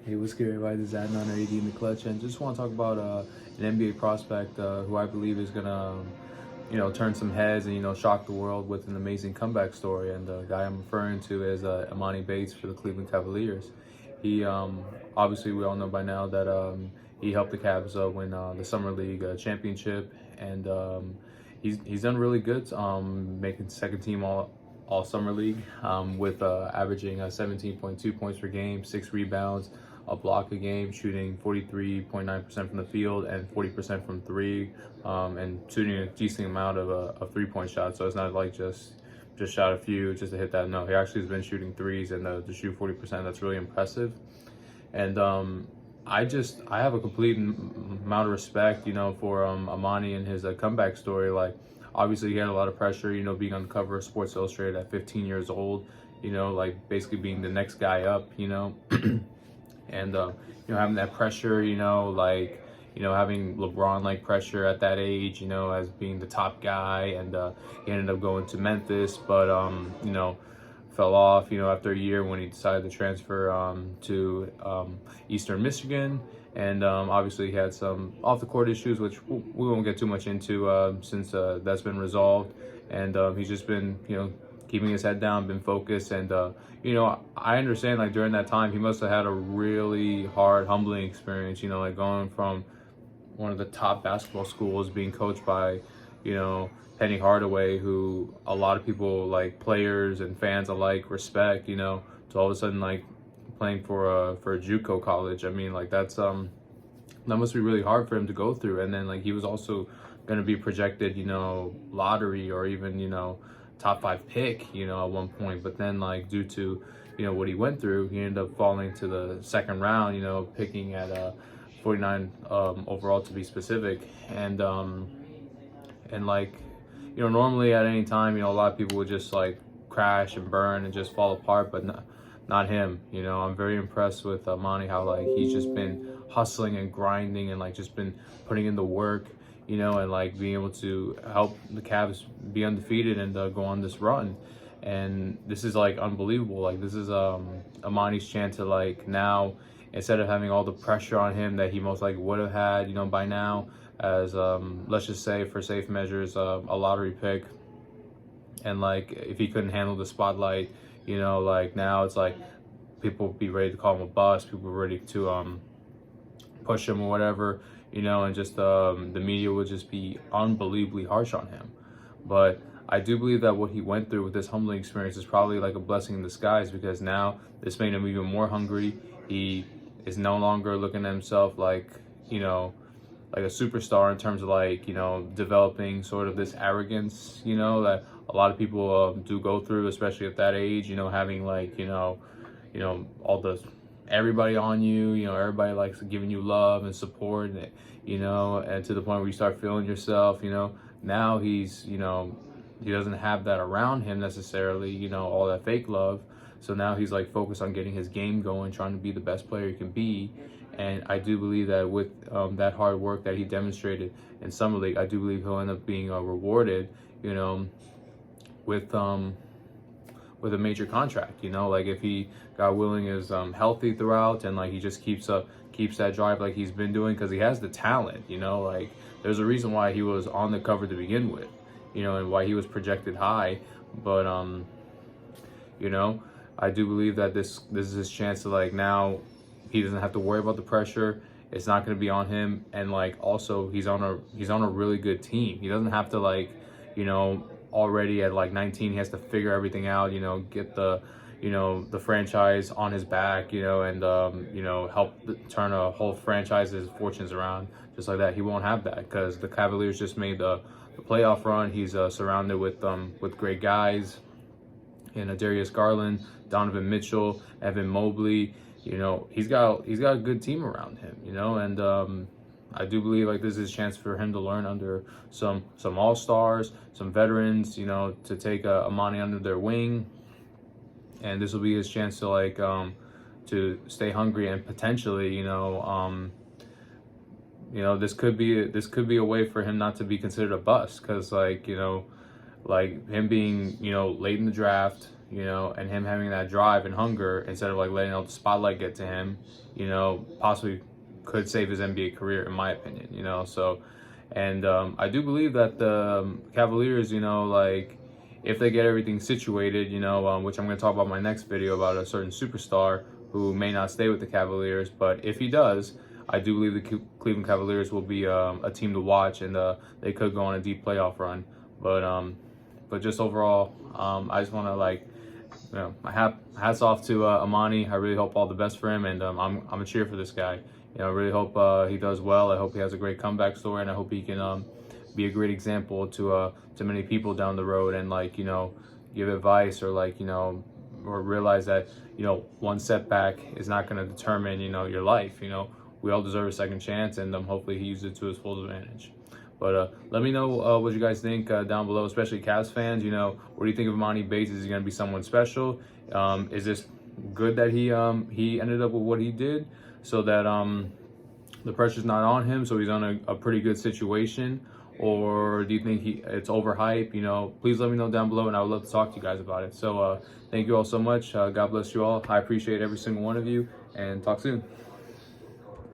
Hey, what's good, everybody? This is Adnan or AD in the clutch, and just want to talk about an NBA prospect who I believe is gonna, turn some heads and shock the world with an amazing comeback story. And the guy I'm referring to is Emoni Bates for the Cleveland Cavaliers. He obviously we all know by now that he helped the Cavs win the Summer League championship, and he's done really good, making second team all summer league with averaging 17.2 points per game, 6 rebounds, a block a game, shooting 43.9% from the field and 40% from three, and shooting a decent amount of 3-point shots. So it's not like just shot a few just to hit that. No, he actually has been shooting threes, and to shoot 40%, that's really impressive. And I have a complete amount of respect, for Emoni and his comeback story. Like, obviously he had a lot of pressure, being on the cover of Sports Illustrated at 15 years old, like basically being the next guy up, and having that pressure, having LeBron like pressure at that age, as being the top guy, and he ended up going to Memphis, but fell off, after a year when he decided to transfer to Eastern Michigan. And obviously he had some off the court issues, which we won't get too much into since that's been resolved. And he's just been, keeping his head down, been focused. And, I understand, like, during that time, he must have had a really hard, humbling experience, like going from one of the top basketball schools, being coached by, Penny Hardaway, who a lot of people, like players and fans alike, respect, to all of a sudden, like, playing for a JUCO college. I mean, like, that must be really hard for him to go through. And then, like, he was also going to be projected, lottery or even, top 5 pick, at one point. But then, like, due to, what he went through, he ended up falling to the second round, picking at 49 overall, to be specific. And like, normally at any time, a lot of people would just like crash and burn and just fall apart, but not him. I'm very impressed with Emoni, how like he's just been hustling and grinding and like just been putting in the work, and like being able to help the Cavs be undefeated and go on this run. And this is like unbelievable. Like, this is Emoni's chance to, like, now, instead of having all the pressure on him that he most likely would have had, by now, as let's just say, for safe measures, a lottery pick. And like, if he couldn't handle the spotlight, like, now it's like people be ready to call him a bust, people are ready to push him or whatever, and just the media would just be unbelievably harsh on him. But I do believe that what he went through with this humbling experience is probably like a blessing in disguise, because now this made him even more hungry. He is no longer looking at himself like, like a superstar, in terms of like, developing sort of this arrogance, that a lot of people do go through, especially at that age, having like, all the everybody on you, everybody likes giving you love and support, and and to the point where you start feeling yourself, now he's, he doesn't have that around him necessarily, all that fake love. So now he's like focused on getting his game going, trying to be the best player he can be. And I do believe that with that hard work that he demonstrated in Summer League, I do believe he'll end up being rewarded, with a major contract. Like, if he, God willing, is healthy throughout, and like he just keeps that drive like he's been doing, because he has the talent. Like, there's a reason why he was on the cover to begin with, and why he was projected high. But I do believe that this is his chance to, like, now he doesn't have to worry about the pressure. It's not going to be on him. And like, also, he's on a really good team. He doesn't have to, like, already at like 19, he has to figure everything out, get the franchise on his back, and help turn a whole franchise's fortunes around just like that. He won't have that, because the Cavaliers just made the playoff run. He's surrounded with great guys, and Darius Garland, Donovan Mitchell, Evan Mobley. He's got a good team around him, and I do believe like this is his chance for him to learn under some all-stars, some veterans, to take Emoni under their wing. And this will be his chance to, like, to stay hungry, and potentially, this could be a way for him not to be considered a bust, because like, like him being, late in the draft, you know, and him having that drive and hunger instead of like letting out the spotlight get to him, you know, possibly could save his NBA career, in my opinion, you know. So, and I do believe that the Cavaliers, you know, like if they get everything situated, you know, which I'm going to talk about in my next video about a certain superstar who may not stay with the Cavaliers, but if he does, I do believe the Cleveland Cavaliers will be a team to watch, and they could go on a deep playoff run. But just overall, I just want to, like, you know, my hats off to Emoni. I really hope all the best for him, and I'm a cheer for this guy. You know, I really hope he does well. I hope he has a great comeback story, and I hope he can be a great example to many people down the road, and, like, you know, give advice, or, like, you know, or realize that, you know, one setback is not going to determine, you know, your life. You know, we all deserve a second chance, and hopefully he uses it to his full advantage. But let me know what you guys think down below, especially Cavs fans. You know, what do you think of Emoni Bates? Is he going to be someone special? Is this good that he ended up with what he did, so that the pressure's not on him, so he's on a pretty good situation? Or do you think it's overhyped? You know, please let me know down below, and I would love to talk to you guys about it. So thank you all so much. God bless you all. I appreciate every single one of you, and talk soon.